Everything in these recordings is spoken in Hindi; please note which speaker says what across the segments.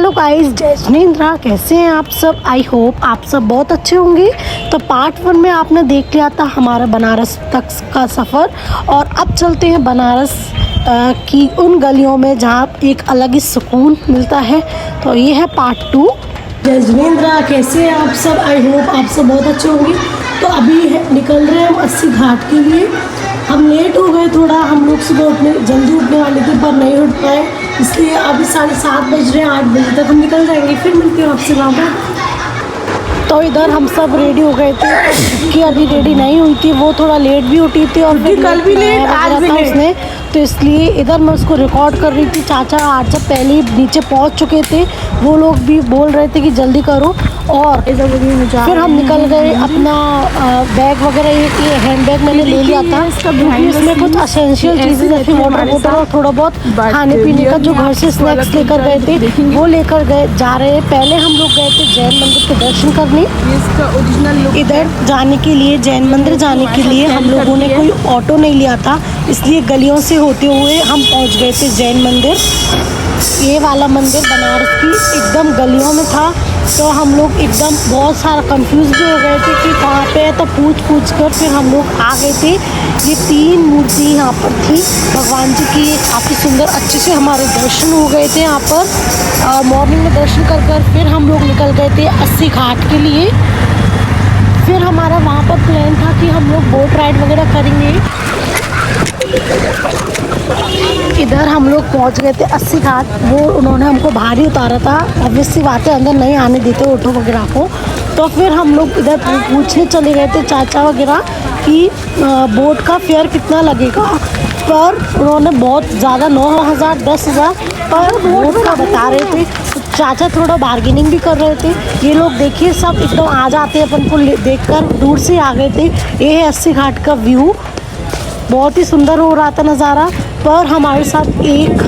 Speaker 1: हेलो गाइस, जय जिनेंद्रा। कैसे हैं आप सब? आई होप आप सब बहुत अच्छे होंगे। तो पार्ट 1 में आपने देख लिया था हमारा बनारस तक का सफ़र, और अब चलते हैं बनारस की उन गलियों में जहाँ एक अलग ही सुकून मिलता है। तो ये है पार्ट 2। जय जिनेंद्रा, कैसे हैं आप सब? आई होप आप सब बहुत अच्छे होंगे। तो अभी निकल रहे हैं हम 80 घाट के लिए। हम लेट हो गए थोड़ा, हम लोग सुबह जल्दी उठने वाले थे पर नहीं उठ पाए, इसलिए अभी 7:30 बज रहे हैं। 8 बजे तक हम निकल जाएंगे। फिर मिलती हूँ आपसे वहाँ पर। तो इधर हम सब रेडी हो गए थे कि अभी रेडी नहीं हुई थी, वो थोड़ा लेट भी उठी थी और फिर
Speaker 2: कल भी लेट आज भी
Speaker 1: उसने, तो इसलिए इधर मैं उसको रिकॉर्ड कर रही थी। चाचा 8 से पहले ही नीचे पहुंच चुके थे, वो लोग भी बोल रहे थे कि जल्दी करो। और फिर हम निकल गए। अपना बैग वगैरह, ये हैंड बैग मैंने ले लिया था क्योंकि उसमें कुछ असेंशियल चीज़ें जैसे वाटर बोतल और थोड़ा बहुत खाने पीने का जो घर से स्नैक्स लेकर गए थे वो लेकर जा रहे हैं। पहले हम लोग गए थे जैन मंदिर के दर्शन करने। इधर जाने के लिए, जैन मंदिर जाने के लिए हम लोगों ने कोई ऑटो नहीं लिया था, इसलिए गलियों से होते हुए हम पहुंच गए थे जैन मंदिर। ये वाला मंदिर बनारस की एकदम गलियों में था, तो हम लोग एकदम बहुत सारा कंफ्यूज भी हो गए थे कि कहाँ पे है। तो पूछ कर फिर हम लोग आ गए थे। ये 3 मूर्ति यहाँ पर थी भगवान जी की, काफ़ी सुंदर अच्छे से हमारे दर्शन हो गए थे यहाँ पर। मॉर्निंग में दर्शन कर फिर हम लोग निकल गए थे 80 घाट के लिए। फिर हमारा वहाँ पर प्लान था कि हम लोग बोट राइड वगैरह करेंगे। इधर हम लोग पहुंच गए थे 80 घाट। वो उन्होंने हमको बाहर ही उतारा था, ऑब्वियस सी बात है, अंदर नहीं आने देते ऑटो वगैरह को। तो फिर हम लोग इधर पूछने चले गए थे चाचा वगैरह कि बोट का फेयर कितना लगेगा, पर उन्होंने बहुत ज़्यादा 9,000 10,000 पर बोट का बता रहे थे। तो चाचा थोड़ा बार्गेनिंग भी कर रहे थे। ये लोग देखिए सब एकदम आ जाते हैं अपन को देखकर, दूर से आ गए थे। ये है 80 घाट का व्यू, बहुत ही सुंदर हो रहा था नज़ारा। पर हमारे साथ एक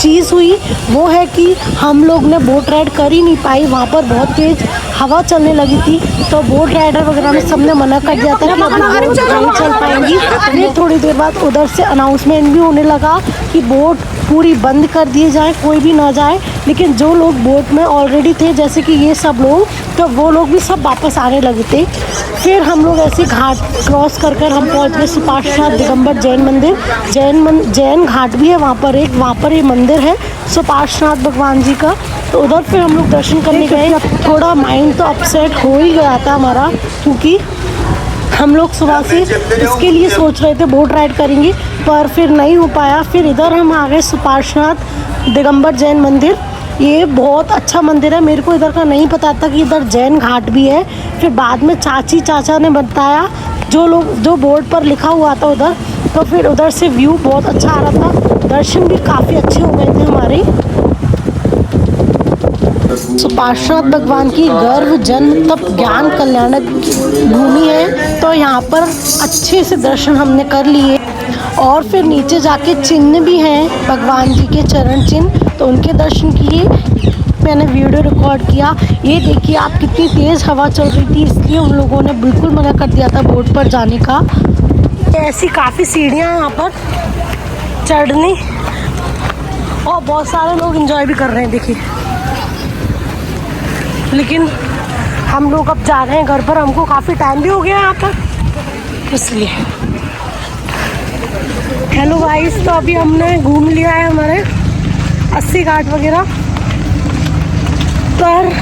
Speaker 1: चीज़ हुई, वो है कि हम लोग ने बोट राइड कर ही नहीं पाई। वहाँ पर बहुत तेज़ हवा चलने लगी थी, तो बोट राइडर वगैरह ने सबने मना कर दिया था कि अभी बोट नहीं चल पाएंगी। फिर थोड़ी देर बाद उधर से अनाउंसमेंट भी होने लगा कि बोट पूरी बंद कर दिए जाए, कोई भी ना जाए। लेकिन जो लोग बोट में ऑलरेडी थे, जैसे कि ये सब लोग, तो वो लोग भी सब वापस आने लगे थे। फिर हम लोग ऐसे घाट क्रॉस कर हम पहुँच गए सुपार्श्वनाथ दिगंबर जैन मंदिर। जैन घाट भी है वहाँ पर ये मंदिर है सुपार्श्वनाथ भगवान जी का। तो उधर फिर हम लोग दर्शन करने गए। थोड़ा माइंड तो अपसेट हो ही गया था हमारा, क्योंकि हम लोग सुबह से इसके लिए सोच रहे थे बोट राइड करेंगे, पर फिर नहीं हो पाया। फिर इधर हम आ गए सुपार्श्वनाथ दिगंबर जैन मंदिर। ये बहुत अच्छा मंदिर है, मेरे को इधर का नहीं पता था कि इधर जैन घाट भी है। फिर बाद में चाचा ने बताया, जो बोर्ड पर लिखा हुआ था उधर। तो फिर उधर से व्यू बहुत अच्छा आ रहा था, दर्शन भी काफ़ी अच्छे हो गए थे हमारे। सुपार्श्वनाथ भगवान की गर्भ जन्म तप ज्ञान कल्याणक भूमि है, तो यहाँ पर अच्छे से दर्शन हमने कर लिए। और फिर नीचे जाके चिन्ह भी हैं भगवान जी के, चरण चिन्ह, तो उनके दर्शन किए। मैंने वीडियो रिकॉर्ड किया। ये देखिए आप, कितनी तेज़ हवा चल रही थी, इसलिए उन लोगों ने बिल्कुल मना कर दिया था बोट पर जाने का। ऐसी काफ़ी सीढ़ियाँ हैं यहाँ पर चढ़ने, और बहुत सारे लोग एंजॉय भी कर रहे हैं देखिए। लेकिन हम लोग अब जा रहे हैं घर पर, हमको काफ़ी टाइम भी हो गया यहाँ पर, इसलिए। हेलो गाइस, तो अभी हमने घूम लिया है हमारे 80 घाट वगैरह, पर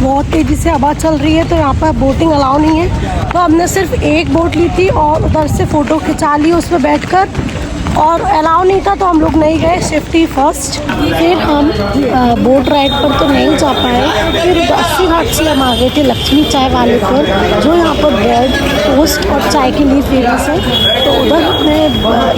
Speaker 1: बहुत तेज़ी से हवा चल रही है, तो यहाँ पर बोटिंग अलाउ नहीं है। तो हमने सिर्फ एक बोट ली थी और उधर से फ़ोटो खिंचा ली उसमें बैठकर, और अलाउ नहीं था तो हम लोग नहीं गए, सेफ्टी फर्स्ट। फिर हम बोट राइड पर तो नहीं जा पाए। फिर 80 घाट से हम आ गए थे लक्ष्मी चाय वाले पर, जो यहाँ पर ब्रेड टोस्ट और चाय के लिए फेमस है। तो उधर हमने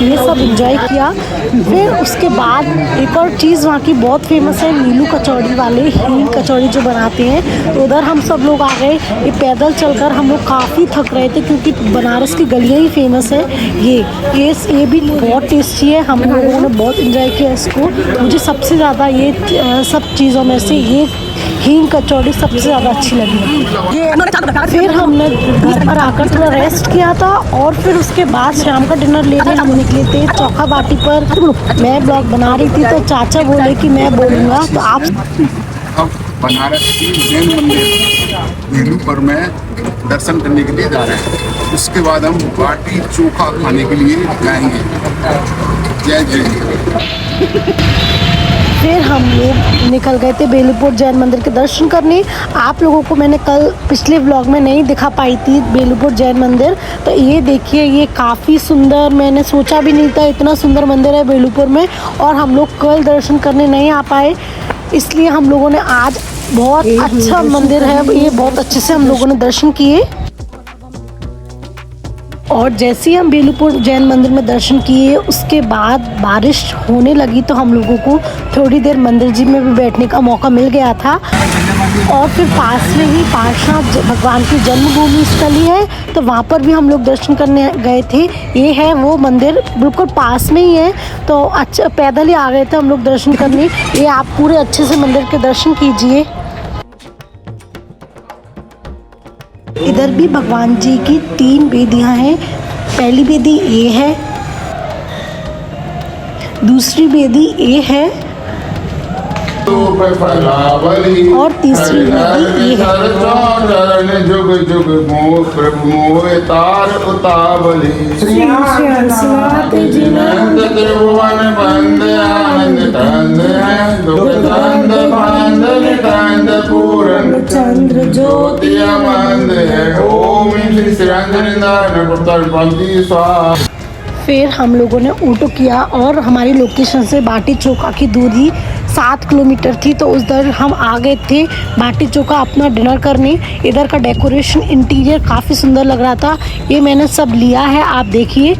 Speaker 1: ये सब एंजॉय किया। फिर उसके बाद एक और चीज़ वहाँ की बहुत फेमस है, नीलू कचौड़ी वाले, हींग कचौड़ी जो बनाते हैं। तो उधर हम सब लोग आ गए। ये पैदल चलकर हम लोग काफ़ी थक रहे थे, क्योंकि बनारस की गलियाँ ही फेमस है। ये भी बहुत टेस्टी है, हम लोगों ने बहुत एंजॉय किया इसको। मुझे सबसे ज़्यादा ये सब चीज़ों में से ये हींग कचौड़ी सबसे ज़्यादा अच्छी लगी। फिर हमने घर पर आकर थोड़ा रेस्ट किया था, और फिर उसके बाद शाम का डिनर लेने हम निकले थे चौका बाटी पर। मैं ब्लॉग बना रही थी, तो चाचा बोले कि मैं बोलूँगा, तो आप
Speaker 2: बनारस की जैन मंदिर बेलूपुर में दर्शन करने के लिए जा रहे हैं। उसके बाद हम बाटी चोखा खाने के लिए जाएंगे। जय जय।
Speaker 1: फिर हम लोग निकल गए थे बेलूपुर जैन मंदिर के दर्शन करने। आप लोगों को मैंने कल पिछले व्लॉग में नहीं दिखा पाई थी बेलूपुर जैन मंदिर, तो ये देखिए ये काफ़ी सुंदर, मैंने सोचा भी नहीं था इतना सुंदर मंदिर है बेलूपुर में। और हम लोग कल दर्शन करने नहीं आ पाए, इसलिए हम लोगों ने आज, बहुत अच्छा मंदिर है ये, बहुत अच्छे से हम लोगों ने दर्शन किए। और जैसे ही हम बेलूपुर जैन मंदिर में दर्शन किए उसके बाद बारिश होने लगी, तो हम लोगों को थोड़ी देर मंदिर जी में भी बैठने का मौका मिल गया था। और फिर पास में ही पार्श्वनाथ भगवान की जन्मभूमि स्थली है, तो वहाँ पर भी हम लोग दर्शन करने गए थे। ये है वो मंदिर, बिल्कुल पास में ही है, तो अच्छा पैदल ही आ गए थे हम लोग दर्शन करने। ये आप पूरे अच्छे से मंदिर के दर्शन कीजिए। इधर भी भगवान जी की 3 वेदियाँ हैं। पहली वेदी ये है, दूसरी वेदी ये है और तीसरी वेदी ये है।
Speaker 2: जुग जुग मोह प्रभु मोह तार उतावली, त्रिभुवन बंद आनंद कंद है, दुख कंद बंद निकंद पूरन
Speaker 1: चंद्र
Speaker 2: ज्योति मंद है, ओम श्री श्रीरंजन पुत्र पंथी स्वाहा।
Speaker 1: फिर हम लोगों ने ऑटो किया और हमारी लोकेशन से बाटी चौका की दूरी 7 किलोमीटर थी, तो उस दर हम आ गए थे बाटी चौका अपना डिनर करने। इधर का डेकोरेशन इंटीरियर काफ़ी सुंदर लग रहा था, ये मैंने सब लिया है, आप देखिए।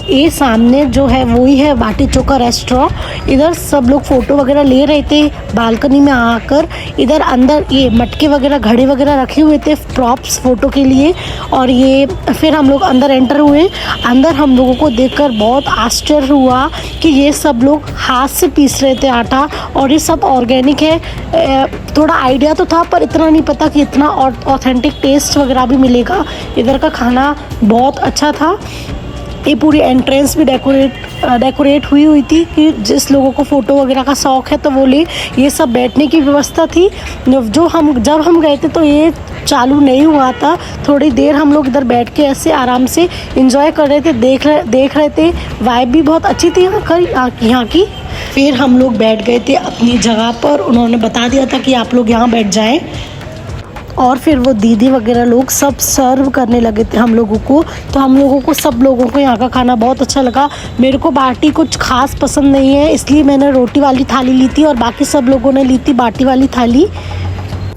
Speaker 1: ये सामने जो है वही है बाटी चौका रेस्टोरेंट। इधर सब लोग फ़ोटो वगैरह ले रहे थे बालकनी में आकर। इधर अंदर ये मटके वगैरह, घड़े वगैरह रखे हुए थे प्रॉप्स फ़ोटो के लिए। और ये फिर हम लोग अंदर एंटर हुए। अंदर हम लोगों को देखकर बहुत आश्चर्य हुआ कि ये सब लोग हाथ से पीस रहे थे आटा, और ये सब ऑर्गेनिक है। थोड़ा आइडिया तो था पर इतना नहीं पता कि इतना ऑथेंटिक टेस्ट वगैरह भी मिलेगा। इधर का खाना बहुत अच्छा था। ये पूरी एंट्रेंस भी डेकोरेट हुई थी कि जिस लोगों को फ़ोटो वगैरह का शौक़ है तो वो ले। ये सब बैठने की व्यवस्था थी। जब हम गए थे तो ये चालू नहीं हुआ था। थोड़ी देर हम लोग इधर बैठ के ऐसे आराम से एंजॉय कर रहे थे, देख रहे थे। वाइब भी बहुत अच्छी थी यहाँ की। फिर हम लोग बैठ गए थे अपनी जगह पर, उन्होंने बता दिया था कि आप लोग यहाँ बैठ जाएँ। और फिर वो दीदी वगैरह लोग सब सर्व करने लगे थे हम लोगों को। तो हम लोगों को, सब लोगों को यहाँ का खाना बहुत अच्छा लगा। मेरे को बाटी कुछ खास पसंद नहीं है, इसलिए मैंने रोटी वाली थाली ली थी और बाकी सब लोगों ने ली थी बाटी वाली थाली।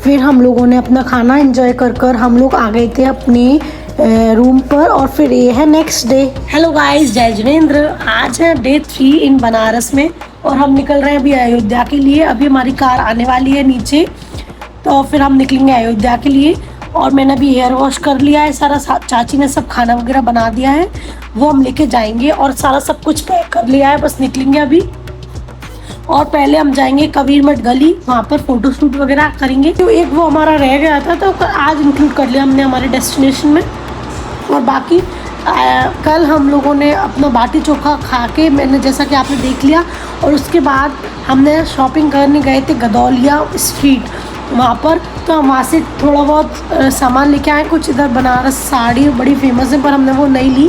Speaker 1: फिर हम लोगों ने अपना खाना एंजॉय कर हम लोग आ गए थे अपने रूम पर। और फिर ये है नेक्स्ट डे। हेलो गाइस, जय जिनेंद्र। आज है डे 3 इन बनारस में और हम निकल रहे हैं अभी अयोध्या के लिए। अभी हमारी कार आने वाली है नीचे, तो फिर हम निकलेंगे अयोध्या के लिए। और मैंने अभी हेयर वॉश कर लिया है सारा, चाची ने सब खाना वगैरह बना दिया है, वो हम लेके जाएंगे। और सारा सब कुछ पैक कर लिया है, बस निकलेंगे अभी। और पहले हम जाएंगे कबीर मठ गली, वहाँ पर फ़ोटो शूट वगैरह करेंगे। तो एक वो हमारा रह गया था तो आज इंक्लूड कर लिया हमने हमारे डेस्टिनेशन में। और बाकी कल हम लोगों ने अपना बाटी चोखा खा के, मैंने जैसा कि आपने देख लिया। और उसके बाद हमने शॉपिंग करने गए थे गदौलिया स्ट्रीट वहाँ पर, तो हम वहाँ से थोड़ा बहुत सामान लेके आए। कुछ इधर बनारस साड़ी बड़ी फेमस है पर हमने वो नहीं ली।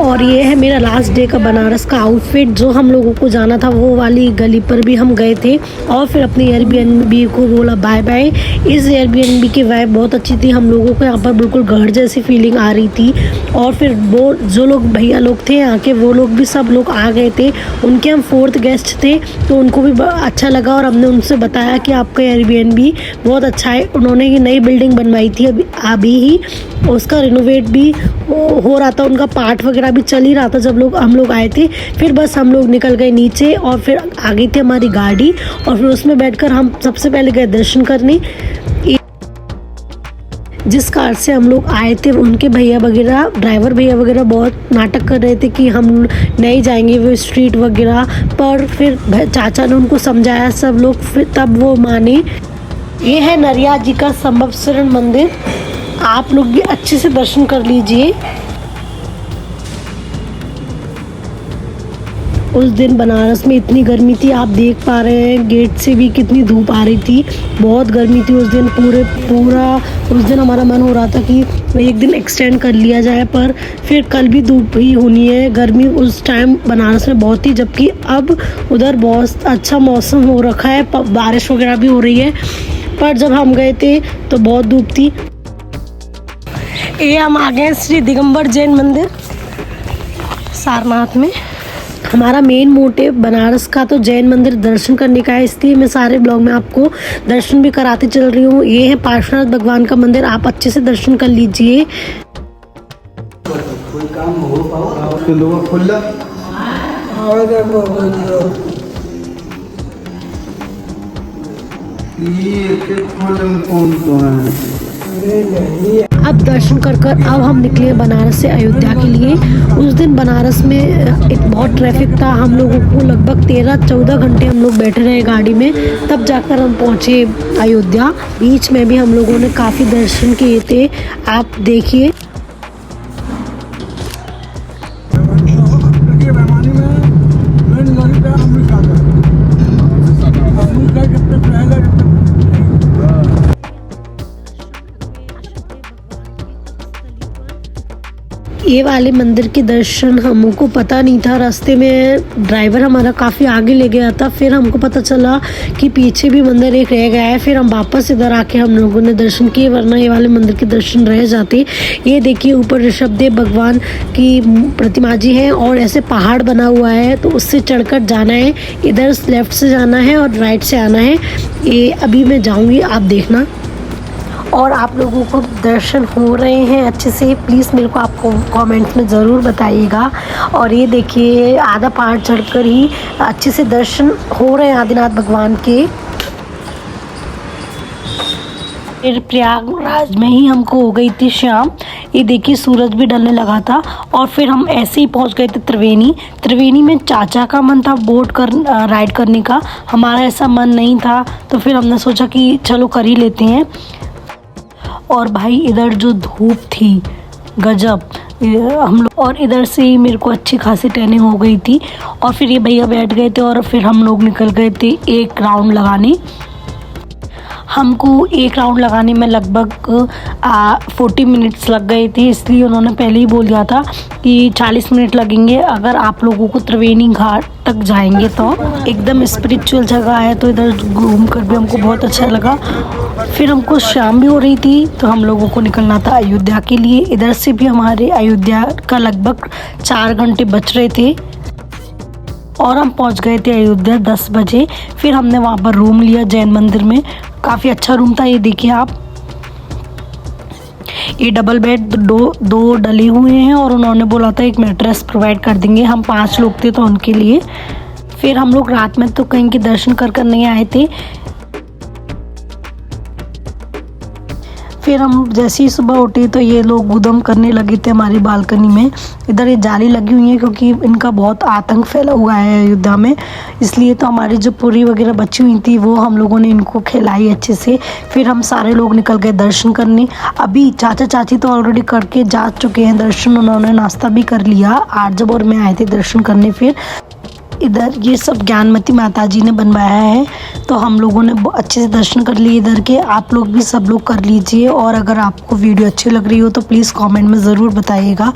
Speaker 1: और ये है मेरा लास्ट डे का बनारस का आउटफिट। जो हम लोगों को जाना था वो वाली गली पर भी हम गए थे और फिर अपने एयरबीएनबी को बोला बाय बाय। इस एयरबीएनबी की वाइब बहुत अच्छी थी, हम लोगों को यहाँ पर बिल्कुल घर जैसी फीलिंग आ रही थी। और फिर वो जो लोग भैया लोग थे यहाँ के, वो लोग भी सब लोग आ गए थे। उनके हम 4th गेस्ट थे तो उनको भी अच्छा लगा और हमने उनसे बताया कि आपका एयरबीएनबी बहुत अच्छा है। उन्होंने ये नई बिल्डिंग बनवाई थी अभी ही, उसका रिनोवेट भी हो रहा था, उनका पार्ट वगैरह भी चल ही रहा था जब हम लोग आए थे। फिर बस हम लोग निकल गए नीचे और फिर आ गई थी हमारी गाड़ी और फिर उसमें बैठकर हम सबसे पहले गए दर्शन करने। जिस कार से हम लोग आए थे उनके भैया वगैरह, ड्राइवर भैया वगैरह बहुत नाटक कर रहे थे कि हम नहीं जाएंगे वो स्ट्रीट वगैरह, पर फिर चाचा ने उनको समझाया सब लोग, फिर तब वो माने। ये है नरिया जी का संभवशरण मंदिर, आप लोग भी अच्छे से दर्शन कर लीजिए। उस दिन बनारस में इतनी गर्मी थी, आप देख पा रहे हैं गेट से भी कितनी धूप आ रही थी, बहुत गर्मी थी उस दिन। पूरा उस दिन हमारा मन हो रहा था कि एक दिन एक्सटेंड कर लिया जाए, पर फिर कल भी धूप ही होनी है। गर्मी उस टाइम बनारस में बहुत थी, जबकि अब उधर बहुत अच्छा मौसम हो रखा है, बारिश वगैरह भी हो रही है। पर जब हम गए थे तो बहुत धूप थी। ये हम आ गए श्री दिगंबर जैन मंदिर सारनाथ में। हमारा मेन मोटिव बनारस का तो जैन मंदिर दर्शन करने का है, इसलिए मैं सारे ब्लॉग में आपको दर्शन भी कराते चल रही हूँ। ये है पार्श्वनाथ भगवान का मंदिर, आप अच्छे से दर्शन कर लीजिए।
Speaker 3: कोई काम हो पाओ तो लोग खुला
Speaker 1: अब दर्शन कर अब हम निकले बनारस से अयोध्या के लिए। उस दिन बनारस में एक बहुत ट्रैफिक था, हम लोगों को लगभग 13-14 घंटे हम लोग बैठे रहे गाड़ी में, तब जाकर हम पहुँचे अयोध्या। बीच में भी हम लोगों ने काफ़ी दर्शन किए थे, आप देखिए। ये वाले मंदिर के दर्शन हमको पता नहीं था, रास्ते में ड्राइवर हमारा काफ़ी आगे ले गया था, फिर हमको पता चला कि पीछे भी मंदिर एक रह गया है। फिर हम वापस इधर आके हम लोगों ने दर्शन किए, वरना ये वाले मंदिर के दर्शन रह जाते। ये देखिए ऊपर ऋषभदेव भगवान की प्रतिमा जी है और ऐसे पहाड़ बना हुआ है, तो उससे चढ़कर जाना है। इधर लेफ्ट से जाना है और राइट से आना है। ये अभी मैं जाऊँगी, आप देखना। और आप लोगों को दर्शन हो रहे हैं अच्छे से, प्लीज़ मेरे को आपको कमेंट्स में ज़रूर बताइएगा। और ये देखिए आधा पहाड़ चढ़कर ही अच्छे से दर्शन हो रहे हैं आदिनाथ भगवान के। फिर प्रयागराज में ही हमको हो गई थी शाम। ये देखिए सूरज भी ढलने लगा था और फिर हम ऐसे ही पहुंच गए थे त्रिवेणी। त्रिवेणी में चाचा का मन था राइड करने का, हमारा ऐसा मन नहीं था, तो फिर हमने सोचा कि चलो कर ही लेते हैं। और भाई इधर जो धूप थी गजब, हम लोग और इधर से ही मेरे को अच्छी खासी ट्रेनिंग हो गई थी। और फिर ये भैया बैठ गए थे और फिर हम लोग निकल गए थे एक राउंड लगाने। हमको एक राउंड लगाने में लगभग 40 मिनट्स लग गए थे, इसलिए उन्होंने पहले ही बोल दिया था कि 40 मिनट लगेंगे अगर आप लोगों को त्रिवेणी घाट तक जाएंगे तो। एकदम स्पिरिचुअल जगह है, तो इधर घूम कर भी हमको बहुत अच्छा लगा। फिर हमको शाम भी हो रही थी, तो हम लोगों को निकलना था अयोध्या के लिए। इधर से भी हमारे अयोध्या का लगभग 4 घंटे बच रहे थे और हम पहुंच गए थे अयोध्या 10 बजे। फिर हमने वहाँ पर रूम लिया जैन मंदिर में, काफ़ी अच्छा रूम था। ये देखिए आप, ये डबल बेड दो डले हुए हैं और उन्होंने बोला था एक मैट्रेस प्रोवाइड कर देंगे। हम 5 लोग थे तो उनके लिए। फिर हम लोग रात में तो कहीं के दर्शन कर नहीं आए थे। फिर हम जैसे ही सुबह उठे तो ये लोग उधम करने लगे थे हमारी बालकनी में। इधर ये जाली लगी हुई है क्योंकि इनका बहुत आतंक फैला हुआ है अयोध्या में, इसलिए तो हमारी जो पूरी वगैरह बची हुई थी वो हम लोगों ने इनको खिलाई अच्छे से। फिर हम सारे लोग निकल गए दर्शन करने। अभी चाचा चाची तो ऑलरेडी करके जा चुके हैं दर्शन, उन्होंने नाश्ता भी कर लिया। आर्जब और मैं आए थे दर्शन करने। फिर इधर ये सब ज्ञानमती माता जी ने बनवाया है, तो हम लोगों ने अच्छे से दर्शन कर लिए इधर के। आप लोग भी सब लोग कर लीजिए। और अगर आपको वीडियो अच्छी लग रही हो तो प्लीज़ कमेंट में ज़रूर बताइएगा।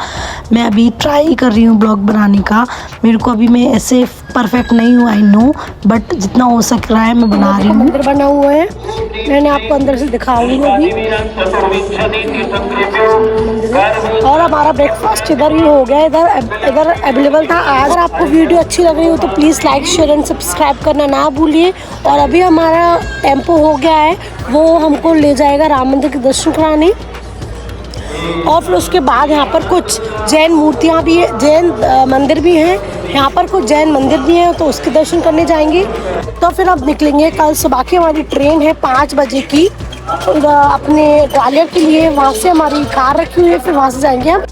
Speaker 1: मैं अभी ट्राई कर रही हूँ ब्लॉग बनाने का, मेरे को अभी मैं ऐसे परफेक्ट नहीं हूँ, आई नो, बट जितना हो सक रहा है मैं बना रही हूँ। मंदिर बना हुआ है, मैंने आपको अंदर से दिखाऊंगी अभी। और हमारा ब्रेकफास्ट इधर ही हो गया, इधर अवेलेबल था। अगर आपको वीडियो अच्छी लग रही हो तो please like share and subscribe करना ना भूलिए। और अभी हमारा टेम्पो हो गया है, वो हमको ले जाएगा राम मंदिर के दर्शन कराने। और फिर उसके बाद यहाँ पर कुछ जैन मूर्तियाँ भी है, जैन मंदिर भी हैं यहाँ पर, कुछ जैन मंदिर भी हैं, तो उसके दर्शन करने जाएंगे। तो फिर अब निकलेंगे। कल सुबह की हमारी ट्रेन है 5 बजे की अपने ग्वालियर के लिए। वहाँ से हमारी कार रखी हुई है, फिर वहाँ से जाएंगे हम।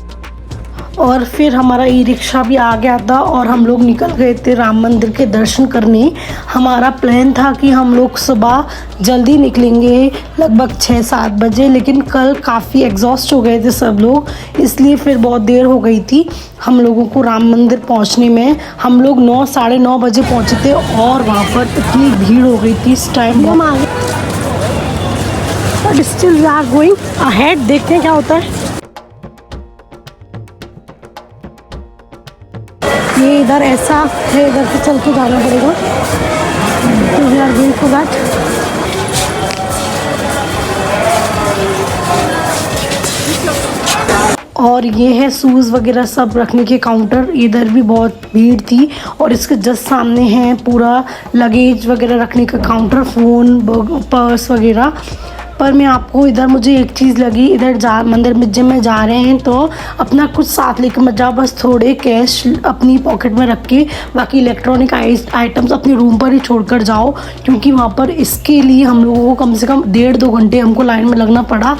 Speaker 1: और फिर हमारा ई रिक्शा भी आ गया था और हम लोग निकल गए थे राम मंदिर के दर्शन करने। हमारा प्लान था कि हम लोग सुबह जल्दी निकलेंगे लगभग 6-7 बजे, लेकिन कल काफ़ी एग्जॉस्ट हो गए थे सब लोग, इसलिए फिर बहुत देर हो गई थी हम लोगों को राम मंदिर पहुंचने में। हम लोग 9-9:30 बजे पहुंचे थे और वहाँ पर इतनी भीड़ हो गई थी इस टाइम। हम आगे but still we are going ahead, देखते हैं क्या होता है। ये इधर ऐसा है, इधर से चल के जाना पड़ेगा, तो we are going for that. और ये है शूज़ वगैरह सब रखने के काउंटर। इधर भी बहुत भीड़ थी और इसके जस्ट सामने है पूरा लगेज वगैरह रखने का काउंटर, फ़ोन, पर्स वगैरह। पर मैं आपको इधर मुझे एक चीज़ लगी, इधर मंदिर में जब में जा रहे हैं तो अपना कुछ साथ लेकर मत जाओ, बस थोड़े कैश अपनी पॉकेट में रख के बाकी इलेक्ट्रॉनिक आइटम्स अपने रूम पर ही छोड़कर जाओ, क्योंकि वहाँ पर इसके लिए हम लोगों को कम से कम 1.5-2 घंटे हमको लाइन में लगना पड़ा।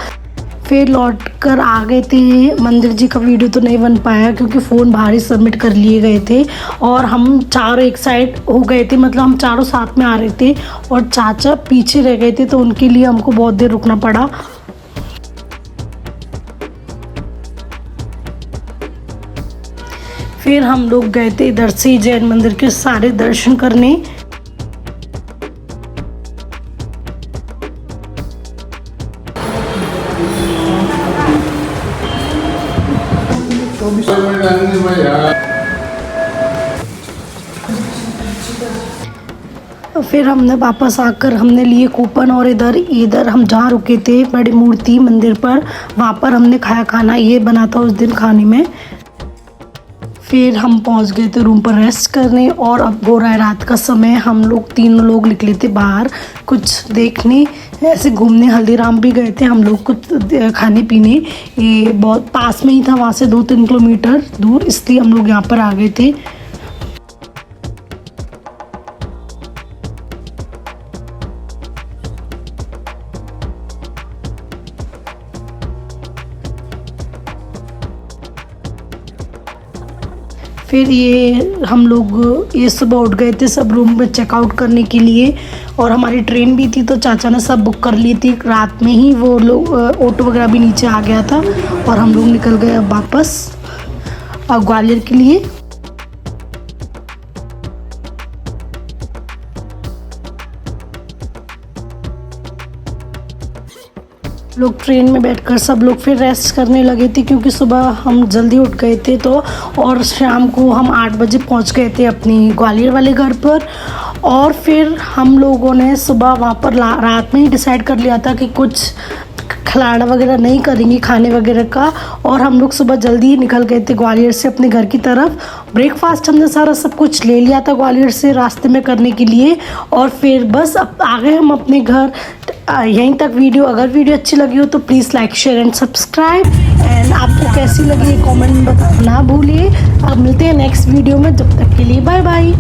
Speaker 1: फिर लौट कर आ गए थे। मंदिर जी का वीडियो तो नहीं बन पाया क्योंकि फ़ोन बाहर ही सबमिट कर लिए गए थे और हम चारों एक साइड हो गए थे, मतलब हम चारों साथ में आ रहे थे और चाचा पीछे रह गए थे, तो उनके लिए हमको बहुत देर रुकना पड़ा। फिर हम लोग गए थे इधर से जैन मंदिर के सारे दर्शन करने। फिर हमने वापस आकर हमने लिए कूपन और इधर हम जहाँ रुके थे बड़ी मूर्ति मंदिर पर, वहाँ पर हमने खाया खाना, ये बना था उस दिन खाने में। फिर हम पहुँच गए थे रूम पर रेस्ट करने और अब हो रहा है रात का समय। हम लोग 3 लोग निकले थे बाहर कुछ देखने, ऐसे घूमने। हल्दीराम भी गए थे हम लोग कुछ खाने पीने, ये बहुत पास में ही था, वहाँ से 2-3 किलोमीटर दूर, इसलिए हम लोग यहाँ पर आ गए थे। फिर ये हम लोग ये सुबह उठ गए थे सब रूम में चेकआउट करने के लिए और हमारी ट्रेन भी थी, तो चाचा ने सब बुक कर ली थी रात में ही। वो लोग ऑटो वगैरह भी नीचे आ गया था और हम लोग निकल गए अब वापस ग्वालियर के लिए। लोग ट्रेन में बैठकर सब लोग फिर रेस्ट करने लगे थे क्योंकि सुबह हम जल्दी उठ गए थे, तो और शाम को हम 8 बजे पहुंच गए थे अपनी ग्वालियर वाले घर पर। और फिर हम लोगों ने सुबह वहाँ पर रात में ही डिसाइड कर लिया था कि कुछ खिलाना वगैरह नहीं करेंगे खाने वगैरह का, और हम लोग सुबह जल्दी ही निकल गए थे ग्वालियर से अपने घर की तरफ। ब्रेकफास्ट हमने सारा सब कुछ ले लिया था ग्वालियर से रास्ते में करने के लिए और फिर बस अब आ गए हम अपने घर। यहीं तक वीडियो, अगर वीडियो अच्छी लगी हो तो please like share and subscribe, and आपको कैसी लगी कमेंट में बताना ना भूलिए। अब मिलते हैं नेक्स्ट वीडियो में, जब तक के लिए बाय बाय।